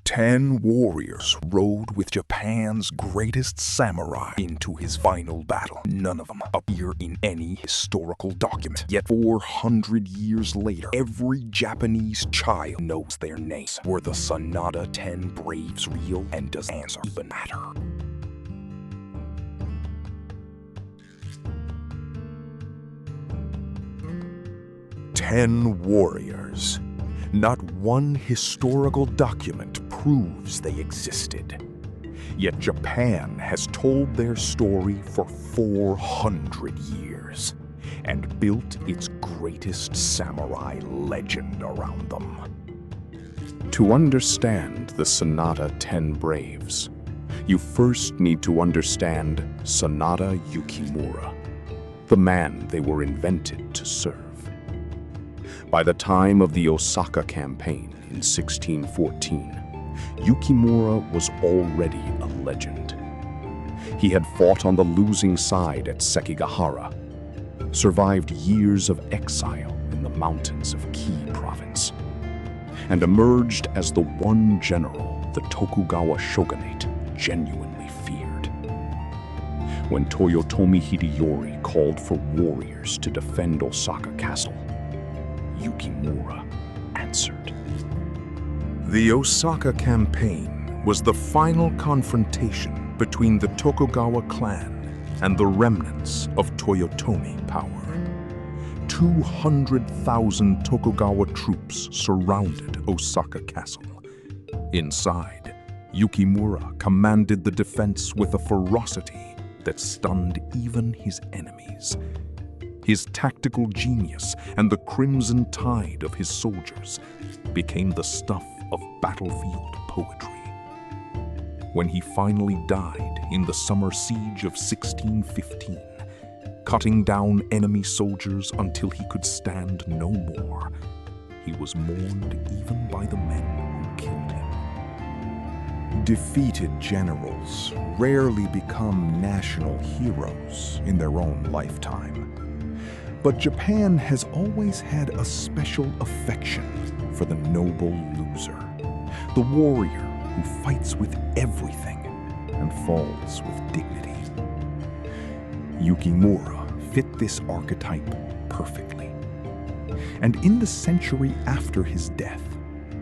10 warriors rode with Japan's greatest samurai into his final battle. None of them appear in any historical document. Yet 400 years later, every Japanese child knows their names. Were the Sanada Ten Braves real, and does answer even matter? Ten warriors. Not one historical document proves they existed. Yet Japan has told their story for 400 years and built its greatest samurai legend around them. To understand the Sanada Ten Braves, you first need to understand Sanada Yukimura, the man they were invented to serve. By the time of the Osaka Campaign in 1614, Yukimura was already a legend. He had fought on the losing side at Sekigahara, survived years of exile in the mountains of Ki province, and emerged as the one general the Tokugawa shogunate genuinely feared. When Toyotomi Hideyori called for warriors to defend Osaka Castle, Yukimura answered. The Osaka Campaign was the final confrontation between the Tokugawa clan and the remnants of Toyotomi power. 200,000 Tokugawa troops surrounded Osaka Castle. Inside, Yukimura commanded the defense with a ferocity that stunned even his enemies. His tactical genius and the crimson tide of his soldiers became the stuff of battlefield poetry. When he finally died in the summer siege of 1615, cutting down enemy soldiers until he could stand no more, he was mourned even by the men who killed him. Defeated generals rarely become national heroes in their own lifetime. But Japan has always had a special affection for the noble loser, the warrior who fights with everything and falls with dignity. Yukimura fit this archetype perfectly. And in the century after his death,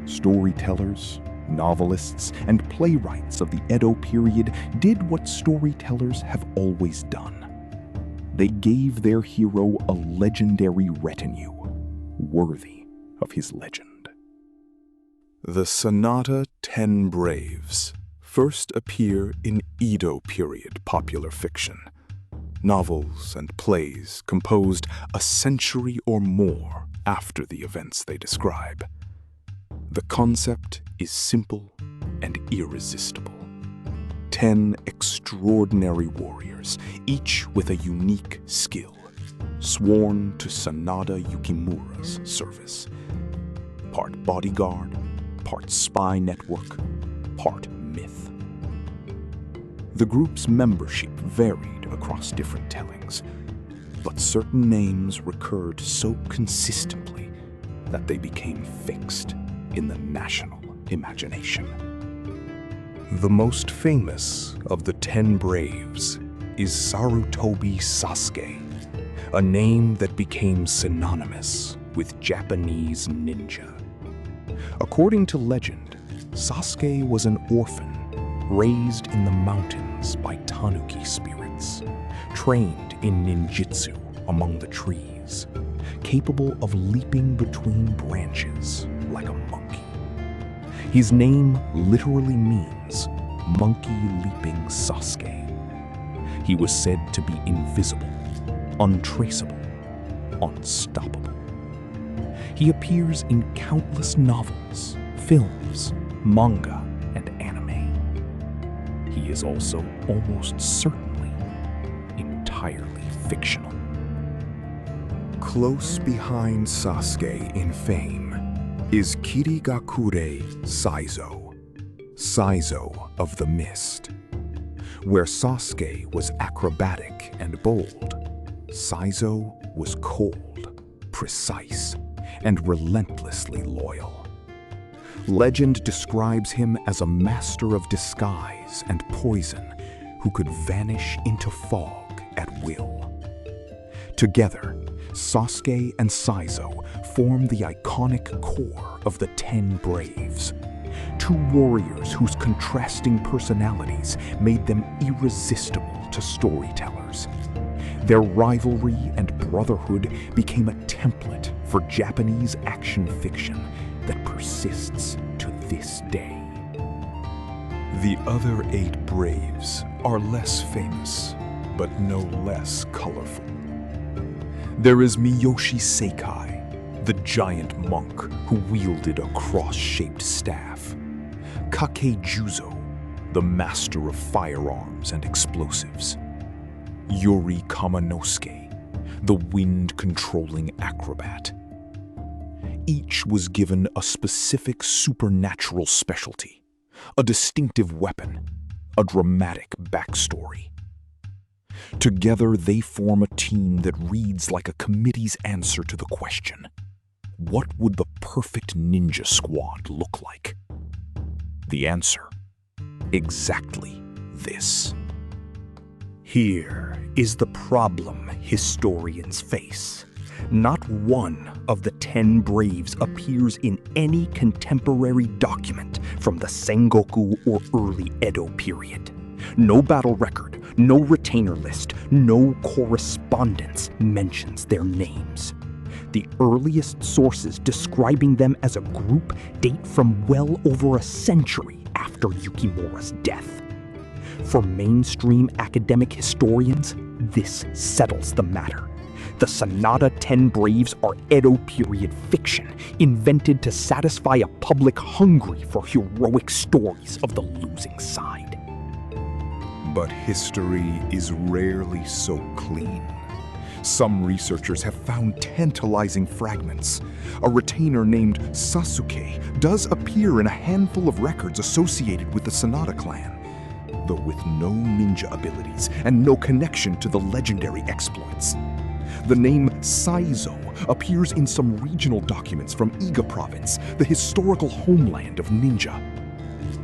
storytellers, novelists, and playwrights of the Edo period did what storytellers have always done. They gave their hero a legendary retinue, worthy of his legend. The Sanada Ten Braves first appear in Edo period popular fiction, novels and plays composed a century or more after the events they describe. The concept is simple and irresistible. 10 extraordinary warriors, each with a unique skill, sworn to Sanada Yukimura's service. Part bodyguard, part spy network, part myth. The group's membership varied across different tellings, but certain names recurred so consistently that they became fixed in the national imagination. The most famous of the 10 Braves is Sarutobi Sasuke, a name that became synonymous with Japanese ninja. According to legend, Sasuke was an orphan raised in the mountains by tanuki spirits, trained in ninjutsu among the trees, capable of leaping between branches like a monkey. His name literally means monkey leaping Sasuke. He was said to be invisible, untraceable, unstoppable. He appears in countless novels, films, manga, and anime. He is also almost certainly entirely fictional. Close behind Sasuke in fame is Kirigakure Saizo, Saizo of the Mist. Where Sasuke was acrobatic and bold, Saizo was cold, precise, and relentlessly loyal. Legend describes him as a master of disguise and poison who could vanish into fog at will. Together, Sasuke and Saizo form the iconic core of the Ten Braves, two warriors whose contrasting personalities made them irresistible to storytellers. Their rivalry and brotherhood became a template for Japanese action fiction that persists to this day. The other 8 Braves are less famous, but no less colorful. There is Miyoshi Seikai, the giant monk who wielded a cross-shaped staff. Kakejuzo, the master of firearms and explosives. Yuri Kamanosuke, the wind-controlling acrobat. Each was given a specific supernatural specialty, a distinctive weapon, a dramatic backstory. Together, they form a team that reads like a committee's answer to the question, what would the perfect ninja squad look like? The answer, exactly this. Here is the problem historians face. Not one of the 10 Braves appears in any contemporary document from the Sengoku or early Edo period. No battle record, no retainer list, no correspondence mentions their names. The earliest sources describing them as a group date from well over a century after Yukimura's death. For mainstream academic historians, this settles the matter. The Sanada Ten Braves are Edo period fiction, invented to satisfy a public hungry for heroic stories of the losing side. But history is rarely so clean. Some researchers have found tantalizing fragments. A retainer named Sasuke does appear in a handful of records associated with the Sanada clan, though with no ninja abilities and no connection to the legendary exploits. The name Saizo appears in some regional documents from Iga province, the historical homeland of ninja.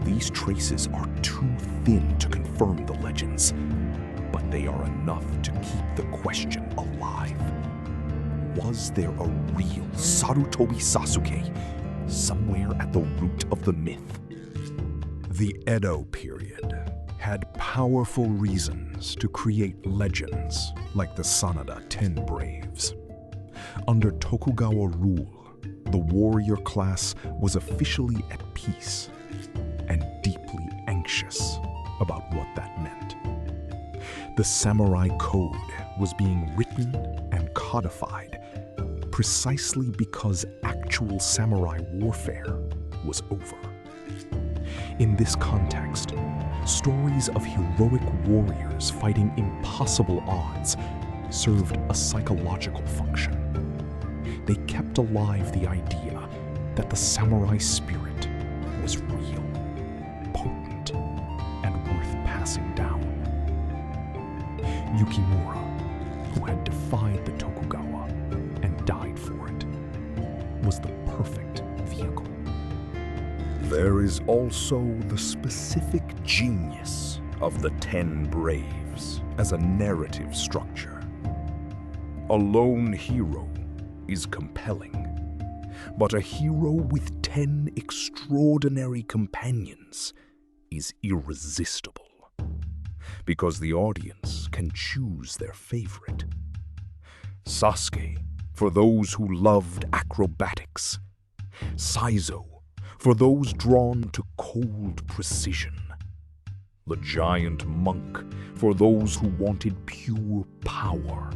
These traces are too thin to confirm the legends, but they are enough to keep the question alive. Was there a real Sarutobi Sasuke somewhere at the root of the myth? The Edo period had powerful reasons to create legends like the Sanada Ten Braves. Under Tokugawa rule, the warrior class was officially at peace and deeply anxious about what that meant. The samurai code was being written and codified precisely because actual samurai warfare was over. In this context, stories of heroic warriors fighting impossible odds served a psychological function. They kept alive the idea that the samurai spirit was real, potent, and worth passing down. Yukimura, who had defied the Tokugawa and died for it, was the perfect vehicle. There is also the specific genius of the Ten Braves as a narrative structure. A lone hero is compelling, but a hero with 10 extraordinary companions is irresistible, because the audience can choose their favorite. Sasuke for those who loved acrobatics, Saizo for those drawn to cold precision, the giant monk for those who wanted pure power.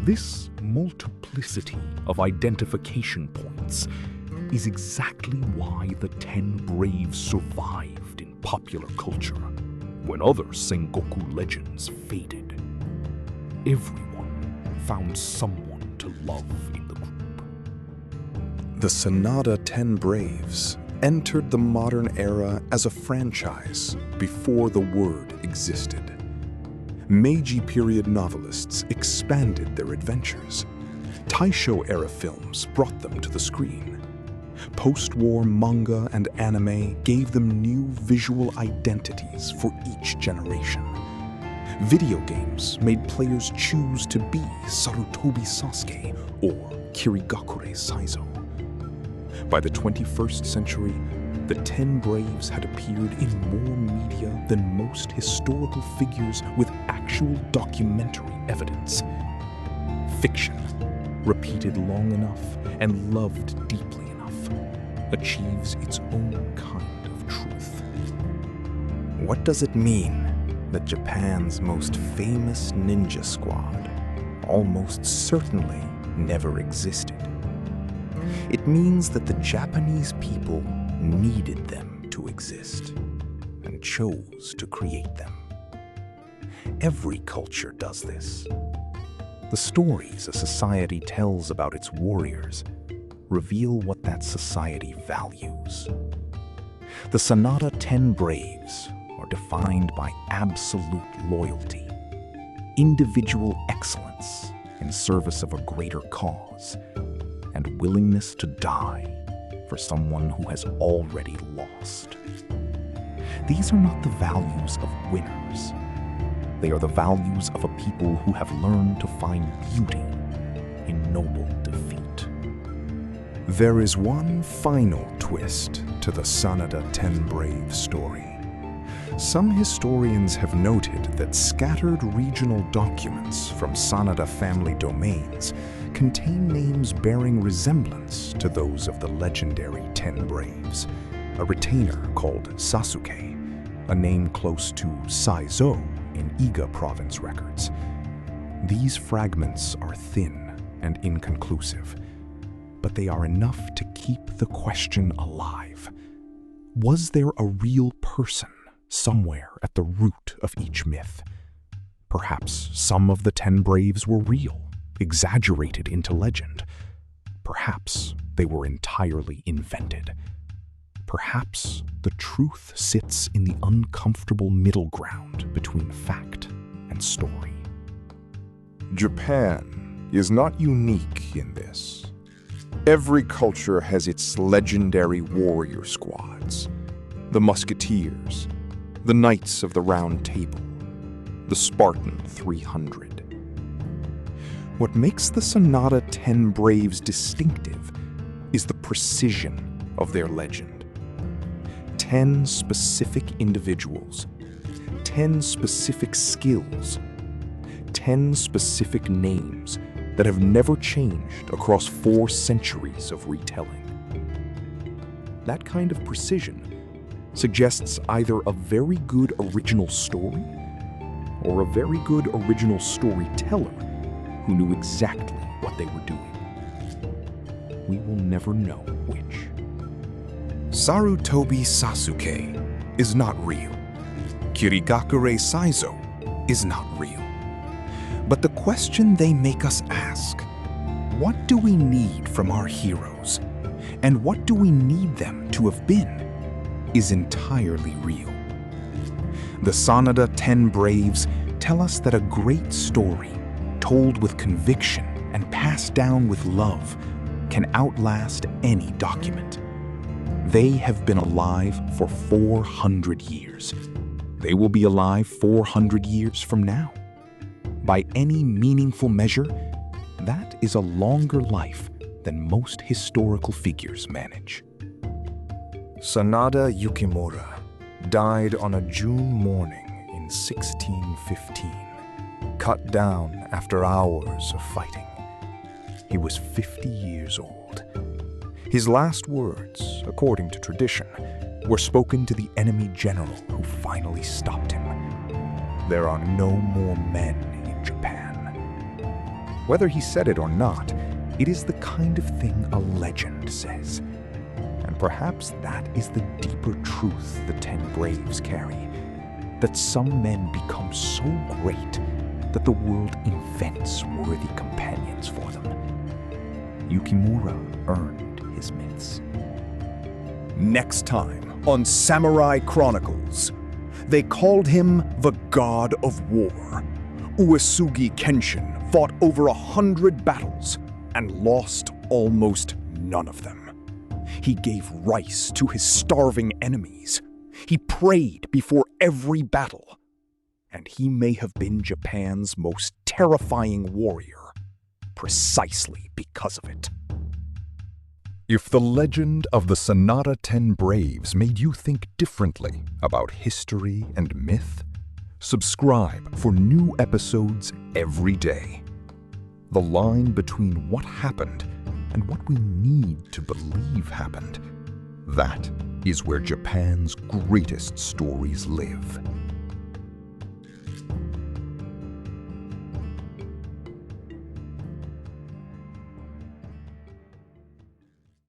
This multiplicity of identification points is exactly why the Ten Braves survived in popular culture when other Sengoku legends faded. Everyone found someone to love in the group. The Sanada Ten Braves entered the modern era as a franchise before the word existed. Meiji period novelists expanded their adventures. Taisho-era films brought them to the screen. Post-war manga and anime gave them new visual identities for each generation. Video games made players choose to be Sarutobi Sasuke or Kirigakure Saizo. By the 21st century, the Ten Braves had appeared in more media than most historical figures with actual documentary evidence. Fiction, repeated long enough and loved deeply enough, achieves its own kind of truth. What does it mean that Japan's most famous ninja squad almost certainly never existed? It means that the Japanese people needed them to exist and chose to create them. Every culture does this. The stories a society tells about its warriors reveal what that society values. The Sanada Ten Braves are defined by absolute loyalty, individual excellence in service of a greater cause, and willingness to die for someone who has already lost. These are not the values of winners. They are the values of a people who have learned to find beauty in noble defeat. There is one final twist to the Sanada Ten Braves story. Some historians have noted that scattered regional documents from Sanada family domains contain names bearing resemblance to those of the legendary Ten Braves. A retainer called Sasuke, a name close to Saizo in Iga province records. These fragments are thin and inconclusive, but they are enough to keep the question alive. Was there a real person somewhere at the root of each myth? Perhaps some of the Ten Braves were real, exaggerated into legend. Perhaps they were entirely invented. Perhaps the truth sits in the uncomfortable middle ground between fact and story. Japan is not unique in this. Every culture has its legendary warrior squads. The Musketeers, the Knights of the Round Table, the Spartan 300. What makes the Sanada Ten Braves distinctive is the precision of their legend. 10 specific individuals, 10 specific skills, 10 specific names that have never changed across 4 centuries of retelling. That kind of precision suggests either a very good original story or a very good original storyteller who knew exactly what they were doing. We will never know which. Sarutobi Sasuke is not real. Kirigakure Saizo is not real. But the question they make us ask, what do we need from our heroes, and what do we need them to have been, is entirely real. The Sanada Ten Braves tell us that a great story, told with conviction and passed down with love, can outlast any document. They have been alive for 400 years. They will be alive 400 years from now. By any meaningful measure, that is a longer life than most historical figures manage. Sanada Yukimura died on a June morning in 1615, cut down after hours of fighting. He was 50 years old. His last words, according to tradition, were spoken to the enemy general who finally stopped him. There are no more men in Japan. Whether he said it or not, it is the kind of thing a legend says. And perhaps that is the deeper truth the Ten Braves carry, that some men become so great that the world invents worthy companions for them. Yukimura earned his myths. Next time on Samurai Chronicles, they called him the God of War. Uesugi Kenshin fought over 100 battles and lost almost none of them. He gave rice to his starving enemies. He prayed before every battle. And he may have been Japan's most terrifying warrior, precisely because of it. If the legend of the Sanada Ten Braves made you think differently about history and myth, subscribe for new episodes every day. The line between what happened and what we need to believe happened, that is where Japan's greatest stories live.